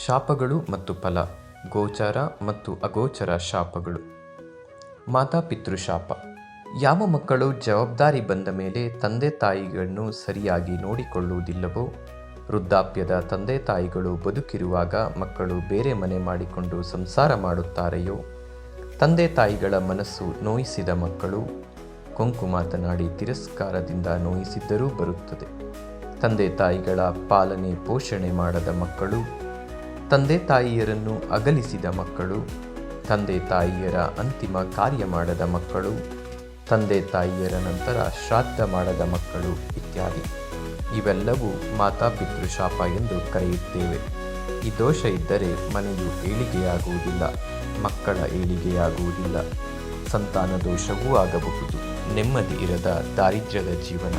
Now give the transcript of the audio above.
ಶಾಪಗಳು ಮತ್ತು ಫಲ, ಗೋಚರ ಮತ್ತು ಅಗೋಚರ ಶಾಪಗಳು. ಮಾತಾಪಿತೃಶಾಪ. ಯಾವ ಮಕ್ಕಳು ಜವಾಬ್ದಾರಿ ಬಂದ ಮೇಲೆ ತಂದೆ ತಾಯಿಗಳನ್ನು ಸರಿಯಾಗಿ ನೋಡಿಕೊಳ್ಳುವುದಿಲ್ಲವೋ, ವೃದ್ಧಾಪ್ಯದ ತಂದೆ ತಾಯಿಗಳು ಬದುಕಿರುವಾಗ ಮಕ್ಕಳು ಬೇರೆ ಮನೆ ಮಾಡಿಕೊಂಡು ಸಂಸಾರ ಮಾಡುತ್ತಾರೆಯೋ, ತಂದೆ ತಾಯಿಗಳ ಮನಸ್ಸು ನೋಯಿಸಿದ ಮಕ್ಕಳು, ಕೊಂಕು ಮಾತನಾಡಿ ತಿರಸ್ಕಾರದಿಂದ ನೋಯಿಸಿದ್ದರೂ ಬರುತ್ತದೆ. ತಂದೆ ತಾಯಿಗಳ ಪಾಲನೆ ಪೋಷಣೆ ಮಾಡದ ಮಕ್ಕಳು, ತಂದೆ ತಾಯಿಯರನ್ನು ಅಗಲಿಸಿದ ಮಕ್ಕಳು, ತಂದೆ ತಾಯಿಯರ ಅಂತಿಮ ಕಾರ್ಯ ಮಾಡದ ಮಕ್ಕಳು, ತಂದೆ ತಾಯಿಯರ ನಂತರ ಶ್ರಾದ್ದ ಮಾಡದ ಮಕ್ಕಳು ಇತ್ಯಾದಿ. ಇವೆಲ್ಲವೂ ಮಾತಾಪಿತೃಶಾಪ ಎಂದು ಕರೆಯುತ್ತೇವೆ. ಈ ದೋಷ ಇದ್ದರೆ ಮನೆಯು ಏಳಿಗೆಯಾಗುವುದಿಲ್ಲ, ಮಕ್ಕಳ ಏಳಿಗೆಯಾಗುವುದಿಲ್ಲ, ಸಂತಾನ ದೋಷವೂ ಆಗಬಹುದು, ನೆಮ್ಮದಿ ಇರದ ದಾರಿದ್ರ್ಯದ ಜೀವನ.